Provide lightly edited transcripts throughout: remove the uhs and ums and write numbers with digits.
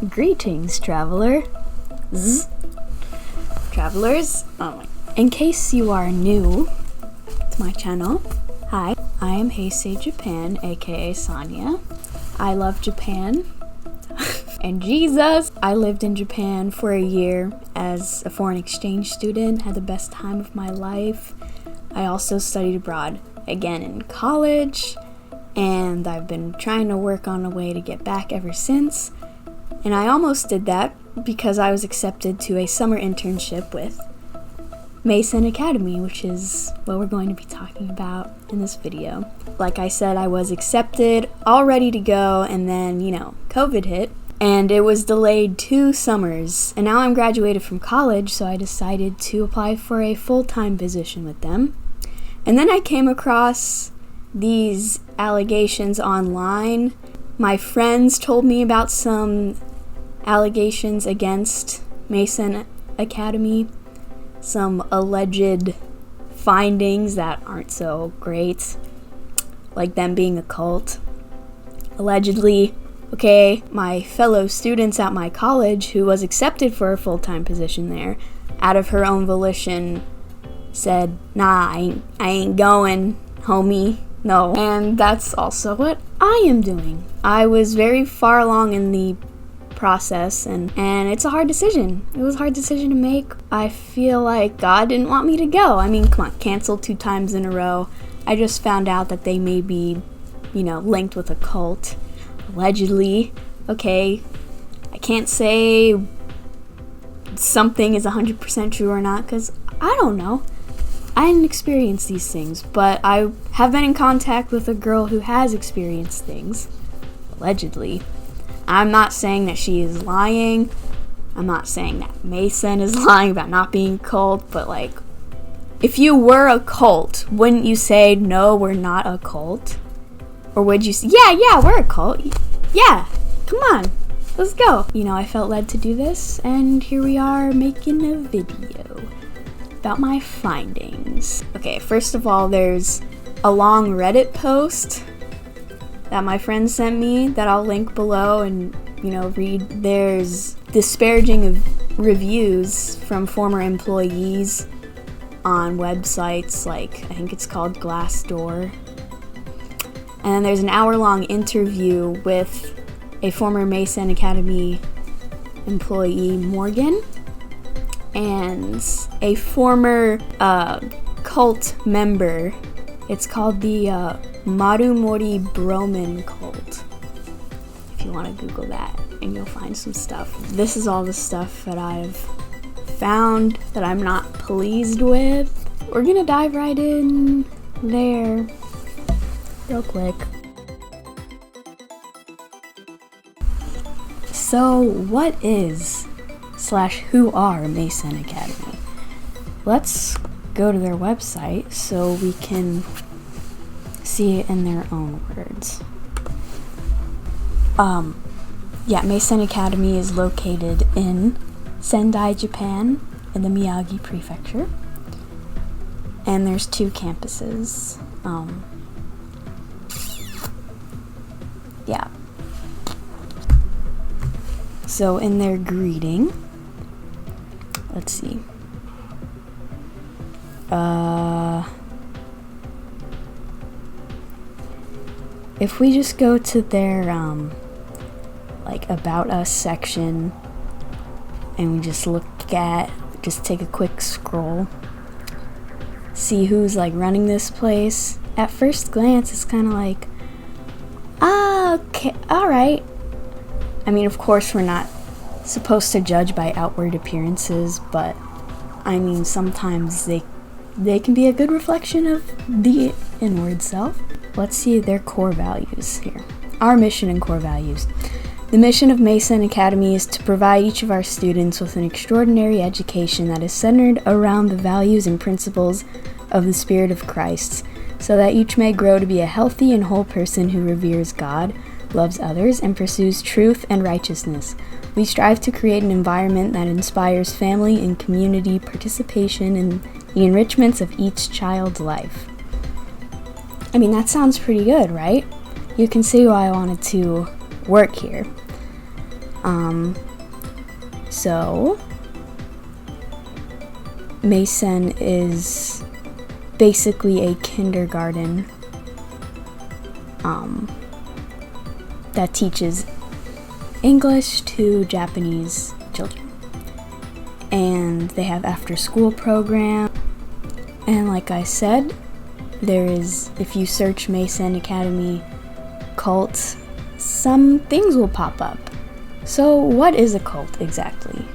Greetings, travelers. In case you are new to my channel, hi, I am Heisei Japan, aka Sonia. I love Japan. And Jesus! I lived in Japan for a year as a foreign exchange student, had the best time of my life. I also studied abroad again in college, and I've been trying to work on a way to get back ever since. And I almost did that because I was accepted to a summer internship with MeySen Academy, which is what we're going to be talking about in this video. Like I said, I was accepted, all ready to go, and then, COVID hit, and it was delayed 2 summers. And now I'm graduated from college, so I decided to apply for a full-time position with them. And then I came across these allegations online. My friends told me about some allegations against MeySen Academy, some alleged findings that aren't so great, like them being a cult. Allegedly, my fellow students at my college, who was accepted for a full-time position there, out of her own volition, said, "Nah, I ain't going, homie, no." And that's also what I am doing. I was very far along in the process, and it's a hard decision. It was a hard decision to make. I feel like God didn't want me to go. I mean, come on, canceled 2 times in a row. I just found out that they may be, linked with a cult, allegedly. I can't say something is 100% true or not, because I don't know. I didn't experience these things, but I have been in contact with a girl who has experienced things, allegedly. I'm not saying that she is lying. I'm not saying that MeySen is lying about not being a cult, but if you were a cult, wouldn't you say, "No, we're not a cult"? Or would you say, yeah, we're a cult. Yeah, come on, let's go. I felt led to do this, and here we are making a video about my findings. Okay, first of all, there's a long Reddit post that my friend sent me that I'll link below and, read. There's disparaging reviews from former employees on websites like, I think it's called Glassdoor. And then there's an hour-long interview with a former MeySen Academy employee, Morgan, and a former cult member. It's called the Marumori-Broman Cult. If you want to Google that, and you'll find some stuff. This is all the stuff that I've found that I'm not pleased with. We're gonna dive right in there real quick. So what is / who are MeySen Academy? Let's go to their website so we can see it in their own words. MeySen Academy is located in Sendai, Japan, in the Miyagi Prefecture. And there's 2 campuses. So in their greeting, let's see. If we just go to their About Us section, and we just take a quick scroll, see who's running this place. At first glance, it's kind of okay, alright. I mean, of course, we're not supposed to judge by outward appearances, but I mean, sometimes they can be a good reflection of the inward self. Let's see their core values here. Our mission and core values. The mission of MeySen Academy is to provide each of our students with an extraordinary education that is centered around the values and principles of the Spirit of Christ, so that each may grow to be a healthy and whole person who reveres God, loves others, and pursues truth and righteousness. We strive to create an environment that inspires family and community participation in the enrichments of each child's life. I mean, that sounds pretty good, right? You can see why I wanted to work here. So MeySen is basically a kindergarten that teaches English to Japanese children. And they have after-school program. And like I said, if you search MeySen Academy cult, some things will pop up. So what is a cult exactly?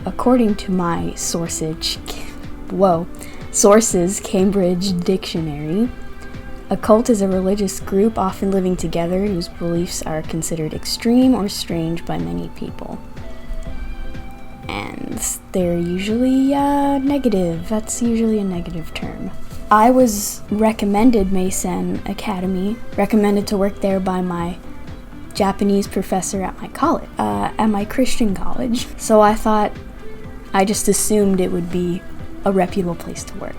According to my sources, Cambridge Dictionary, a cult is a religious group often living together whose beliefs are considered extreme or strange by many people. And they're usually negative. That's usually a negative term. I was recommended MeySen Academy, recommended to work there by my Japanese professor at my college, at my Christian college. So I just assumed it would be a reputable place to work.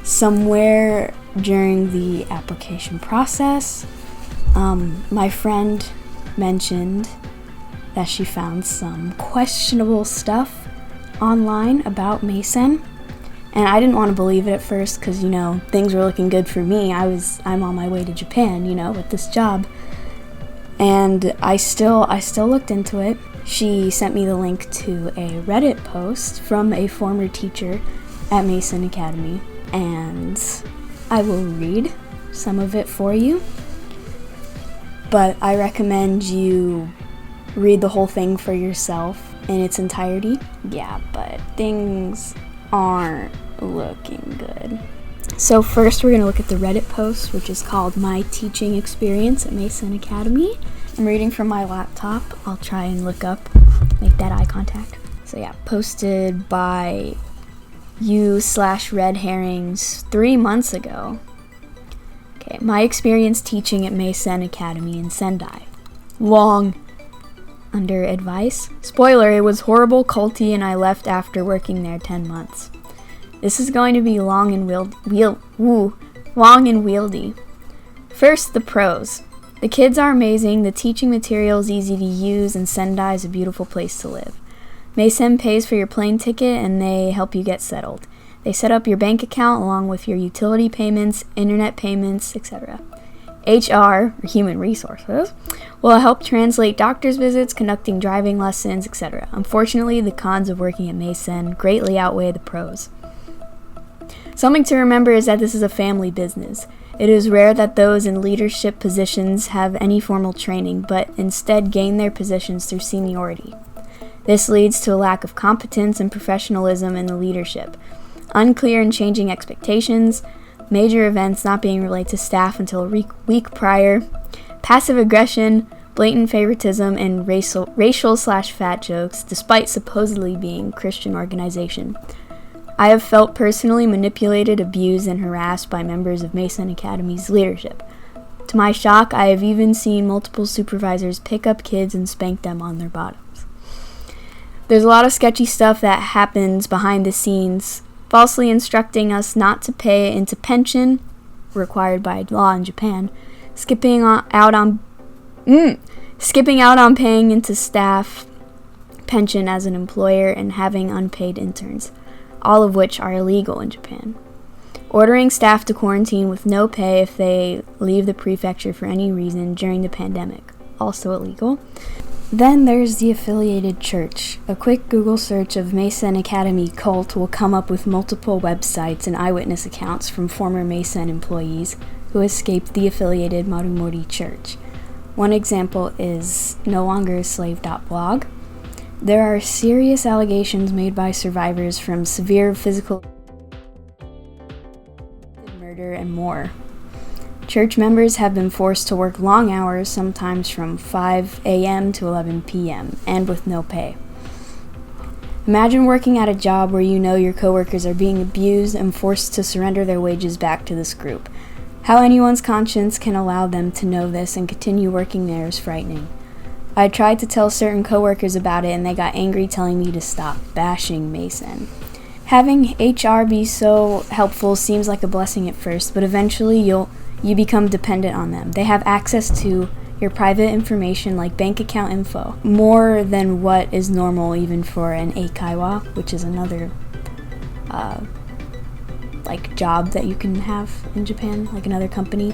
Somewhere during the application process, my friend mentioned that she found some questionable stuff online about MeySen, and I didn't want to believe it at first because, things were looking good for me. I'm on my way to Japan, with this job, and I still looked into it. She sent me the link to a Reddit post from a former teacher at MeySen Academy, and I will read some of it for you, but I recommend you read the whole thing for yourself in its entirety. Yeah, but things aren't looking good. So first we're going to look at the Reddit post, which is called My Teaching Experience at MeySen Academy. I'm reading from my laptop. I'll try and look up, make that eye contact. So yeah, posted by you/Red Herrings 3 months ago. Okay, my experience teaching at MeySen Academy in Sendai. Long. Under advice. Spoiler, it was horrible, culty, and I left after working there 10 months. This is going to be long and wieldy. First, the pros. The kids are amazing, the teaching material is easy to use, and Sendai is a beautiful place to live. MeySen pays for your plane ticket and they help you get settled. They set up your bank account along with your utility payments, internet payments, etc. HR, or human resources, will help translate doctor's visits, conducting driving lessons, etc. Unfortunately, the cons of working at MeySen greatly outweigh the pros. Something to remember is that this is a family business. It is rare that those in leadership positions have any formal training, but instead gain their positions through seniority. This leads to a lack of competence and professionalism in the leadership, unclear and changing expectations, major events not being relayed to staff until a week prior, passive aggression, blatant favoritism, and racial/fat jokes, despite supposedly being a Christian organization. I have felt personally manipulated, abused, and harassed by members of MeySen Academy's leadership. To my shock, I have even seen multiple supervisors pick up kids and spank them on their bottoms. There's a lot of sketchy stuff that happens behind the scenes, falsely instructing us not to pay into pension, required by law in Japan, skipping out on paying into staff pension as an employer, and having unpaid interns, all of which are illegal in Japan. Ordering staff to quarantine with no pay if they leave the prefecture for any reason during the pandemic, also illegal. Then there's the affiliated church. A quick Google search of MeySen Academy cult will come up with multiple websites and eyewitness accounts from former MeySen employees who escaped the affiliated Marumori church. One example is no longer slave.blog. There are serious allegations made by survivors from severe physical murder and more. Church members have been forced to work long hours, sometimes from 5 a.m. to 11 p.m., and with no pay. Imagine working at a job where you know your coworkers are being abused and forced to surrender their wages back to this group. How anyone's conscience can allow them to know this and continue working there is frightening. I tried to tell certain coworkers about it and they got angry, telling me to stop bashing MeySen. Having HR be so helpful seems like a blessing at first, but eventually you become dependent on them. They have access to your private information like bank account info, more than what is normal even for an eikaiwa, which is another like job that you can have in Japan, like another company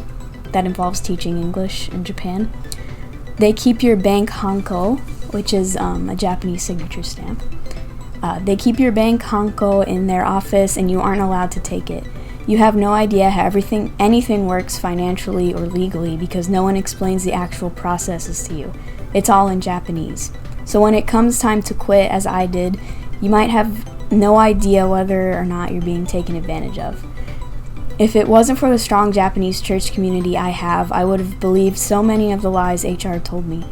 that involves teaching English in Japan. They keep your bank hanko, which is a Japanese signature stamp. They keep your bank hanko in their office and you aren't allowed to take it. You have no idea how anything works financially or legally because no one explains the actual processes to you. It's all in Japanese. So when it comes time to quit, as I did, you might have no idea whether or not you're being taken advantage of. If it wasn't for the strong Japanese church community I would have believed so many of the lies HR told me,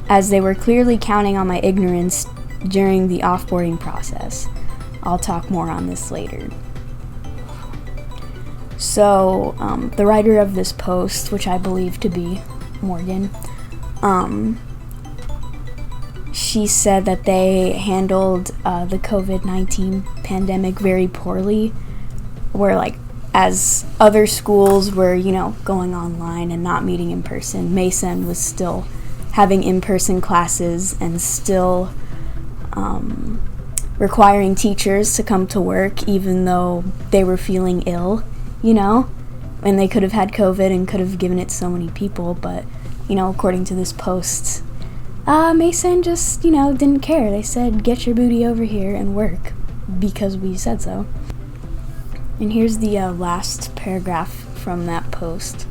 as they were clearly counting on my ignorance during the offboarding process. I'll talk more on this later. So, the writer of this post, which I believe to be Morgan, she said that they handled the COVID-19 pandemic very poorly, where like as other schools were, going online and not meeting in person, MeySen was still having in-person classes and still requiring teachers to come to work even though they were feeling ill, and they could have had COVID and could have given it to so many people, but, according to this post, MeySen just, didn't care. They said, get your booty over here and work, because we said so. And here's the last paragraph from that post,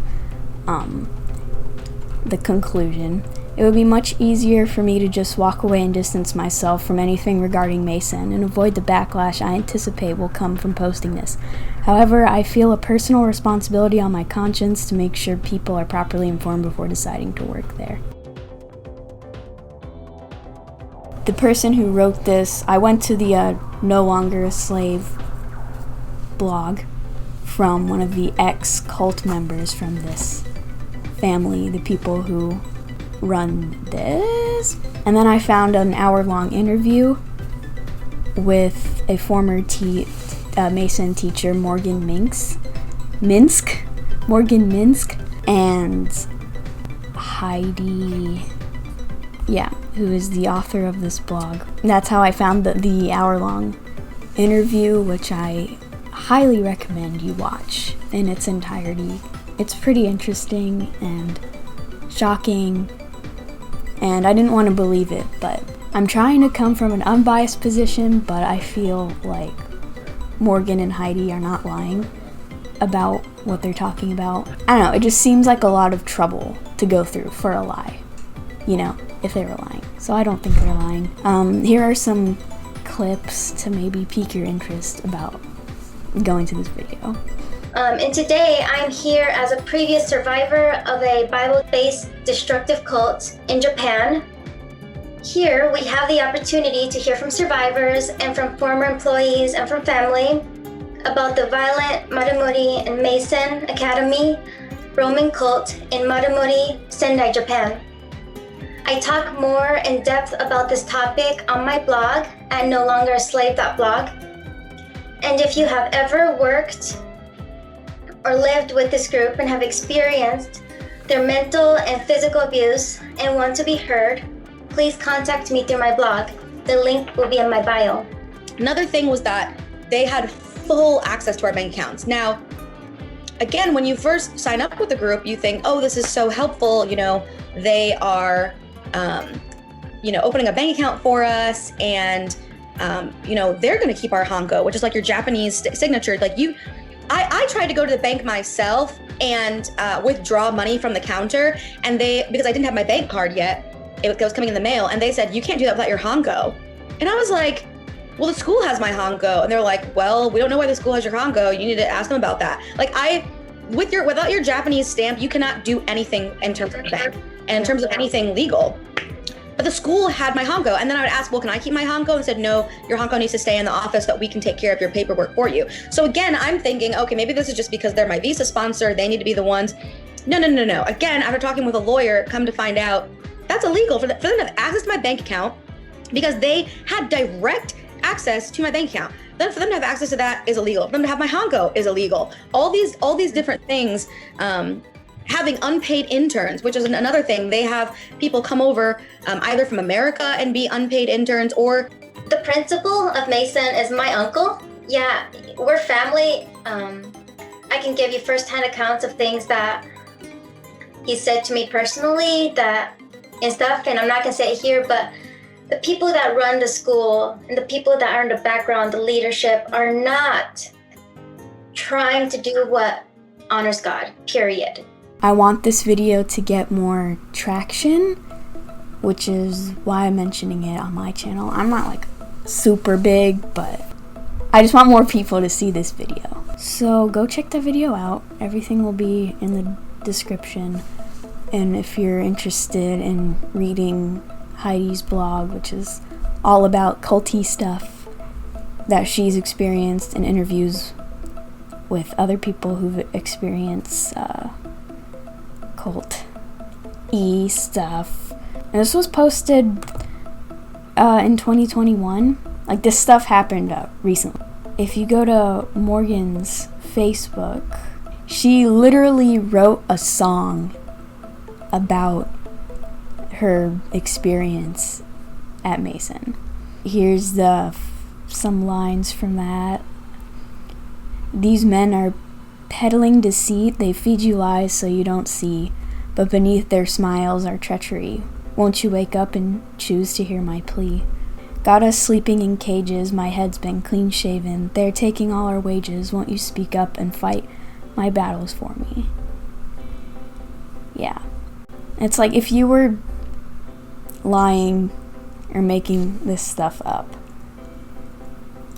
the conclusion. It would be much easier for me to just walk away and distance myself from anything regarding MeySen and avoid the backlash I anticipate will come from posting this. However, I feel a personal responsibility on my conscience to make sure people are properly informed before deciding to work there. The person who wrote this, I went to the No Longer a Slave blog from one of the ex-cult members from this family, the people who run this. And then I found an hour-long interview with a former MeySen teacher, Morgan Minsk, and Heidi, who is the author of this blog. That's how I found the hour-long interview, which I highly recommend you watch in its entirety. It's pretty interesting and shocking, and I didn't want to believe it, but I'm trying to come from an unbiased position, but I feel like Morgan and Heidi are not lying about what they're talking about. I don't know, it just seems like a lot of trouble to go through for a lie, if they were lying. So I don't think they're lying. Here are some clips to maybe pique your interest about going to this video. And today I'm here as a previous survivor of a Bible-based destructive cult in Japan. Here we have the opportunity to hear from survivors and from former employees and from family about the violent Marumori and MeySen Academy Roman cult in Marumori, Sendai, Japan. I talk more in depth about this topic on my blog at nolongerslave.blog. And if you have ever worked or lived with this group and have experienced their mental and physical abuse and want to be heard, please contact me through my blog. The link will be in my bio. Another thing was that they had full access to our bank accounts. Now, again, when you first sign up with the group, you think, oh, this is so helpful. They are, opening a bank account for us, and they're going to keep our hanko, which is like your Japanese signature. I tried to go to the bank myself and withdraw money from the counter, and because I didn't have my bank card yet, it was coming in the mail, and they said, you can't do that without your hanko. And I was like, well, the school has my hanko. And they're like, well, we don't know why the school has your hanko. You need to ask them about that. Without your Japanese stamp, you cannot do anything in terms of the bank and in terms of anything legal. But the school had my hanko, and then I would ask, well, can I keep my hanko? And said, no, your hanko needs to stay in the office so that we can take care of your paperwork for you. So again, I'm thinking, okay, maybe this is just because they're my visa sponsor. They need to be the ones. No. Again, after talking with a lawyer, come to find out that's illegal for them to have access to my bank account because they had direct access to my bank account. Then for them to have access to that is illegal. For them to have my hanko is illegal. All these different things having unpaid interns, which is another thing. They have people come over either from America and be unpaid interns, or the principal of MeySen is my uncle. Yeah, we're family. I can give you firsthand accounts of things that he said to me personally and stuff, and I'm not gonna say it here, but the people that run the school and the people that are in the background, the leadership, are not trying to do what honors God, period. I want this video to get more traction, which is why I'm mentioning it on my channel. I'm not like super big, but I just want more people to see this video. So go check that video out. Everything will be in the description. And if you're interested in reading Heidi's blog, which is all about culty stuff that she's experienced, and interviews with other people who've experienced cult-y stuff. And this was posted in 2021. Like, this stuff happened recently. If you go to Morgan's Facebook, she literally wrote a song about her experience at MeySen. Here's some lines from that. These men are peddling deceit. They feed you lies so you don't see, but beneath their smiles are treachery. Won't you wake up and choose to hear my plea? Got us sleeping in cages. My head's been clean shaven. They're taking all our wages. Won't you speak up and fight my battles for me? Yeah. It's like, if you were lying or making this stuff up,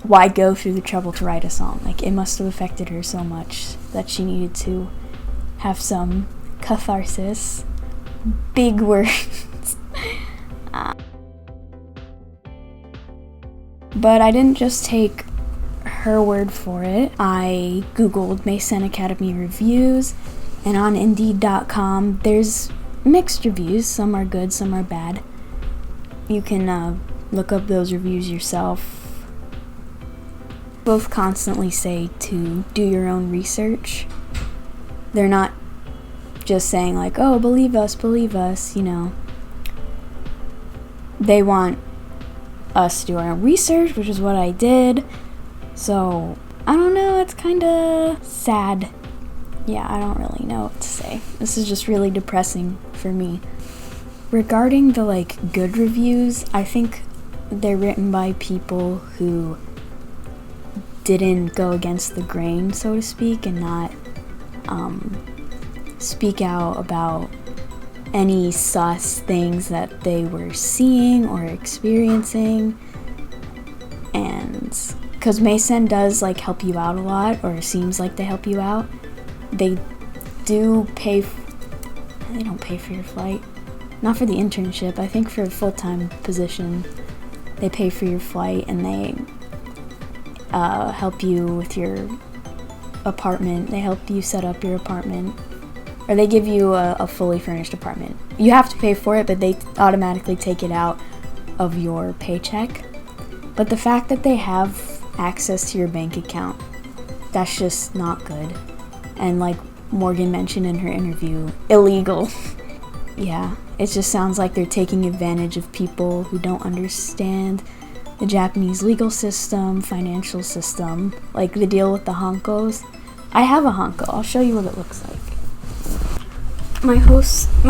why go through the trouble to write a song? Like, it must have affected her so much that she needed to have some catharsis. Big words. But I didn't just take her word for it. I googled MeySen Academy reviews, and on Indeed.com there's mixed reviews. Some are good, some are bad. You can look up those reviews yourself. Both constantly say to do your own research. They're not just saying like, oh, believe us, you know. They want us to do our own research, which is what I did. So, I don't know, it's kinda sad. Yeah, I don't really know what to say. This is just really depressing for me. Regarding the like good reviews, I think they're written by people who didn't go against the grain, so to speak, and not speak out about any sus things that they were seeing or experiencing. And because MeySen does like help you out a lot, or seems like they help you out, they do pay they don't pay for your flight. Not for the internship. I think for a full-time position they pay for your flight, and they help you with your apartment. They help you set up your apartment, or they give you a fully furnished apartment. You have to pay for it, but they automatically take it out of your paycheck. But the fact that they have access to your bank account, that's just not good. And like Morgan mentioned in her interview, illegal. Yeah, it just sounds like they're taking advantage of people who don't understand the Japanese legal system, financial system, like the deal with the Hankos. I have a Hanko. I'll show you what it looks like. My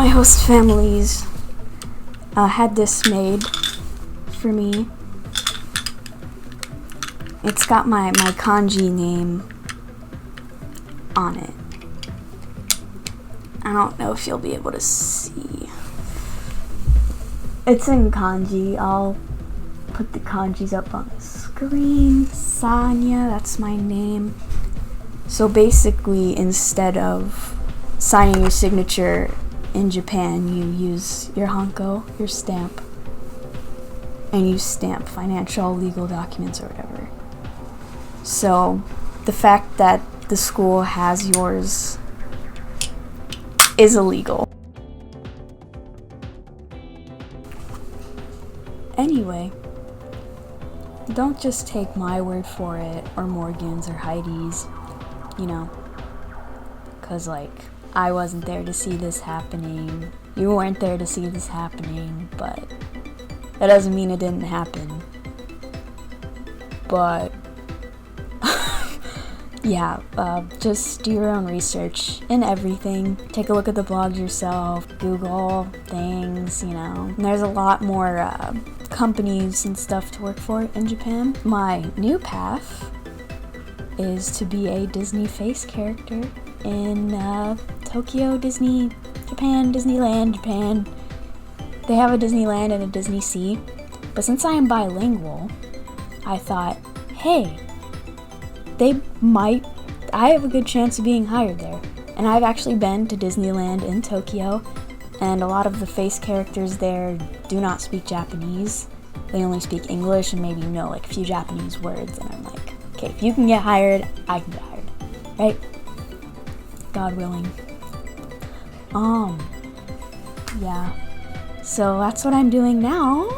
host families had this made for me. It's got my kanji name on it. I don't know if you'll be able to see. It's in kanji. I'll put the kanjis up on the screen. Sanya, that's my name. So basically, instead of signing your signature in Japan, you use your Hanko, your stamp, and you stamp financial, legal documents or whatever. So the fact that the school has yours is illegal. Anyway, don't just take my word for it, or Morgan's or Heidi's, you know, because like, I wasn't there to see this happening. You weren't there to see this happening, but that doesn't mean it didn't happen. But yeah, just do your own research in everything. Take a look at the blogs yourself, Google things, you know. And there's a lot more companies and stuff to work for in Japan. My new path is to be a Disney face character in Tokyo, Disney, Japan, Disneyland, Japan. They have a Disneyland and a Disney Sea. But since I am bilingual, I thought, hey, I have a good chance of being hired there. And I've actually been to Disneyland in Tokyo, and a lot of the face characters there do not speak Japanese. They only speak English and maybe know like a few Japanese words. And I'm like, okay, if you can get hired, I can get hired, right? God willing. Yeah. So that's what I'm doing now.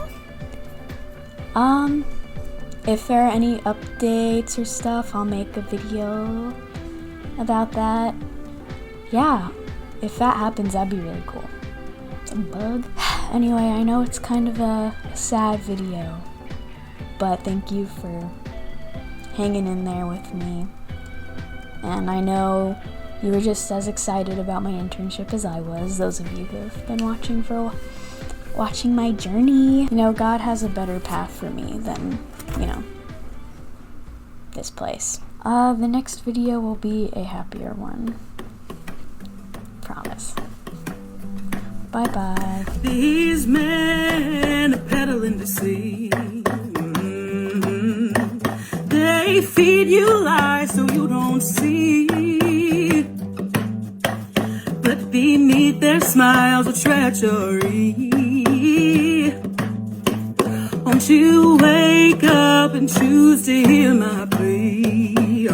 If there are any updates or stuff, I'll make a video about that. Yeah, if that happens, that'd be really cool. Some bug. Anyway, I know it's kind of a sad video, but thank you for hanging in there with me. And I know you were just as excited about my internship as I was, those of you who have been watching my journey. You know, God has a better path for me than, you know, this place. The next video will be a happier one. Promise. Bye-bye. These men are peddling the sea. They feed you lies so you don't see. But beneath their smiles are treachery. Won't you wake up and choose to hear my plea?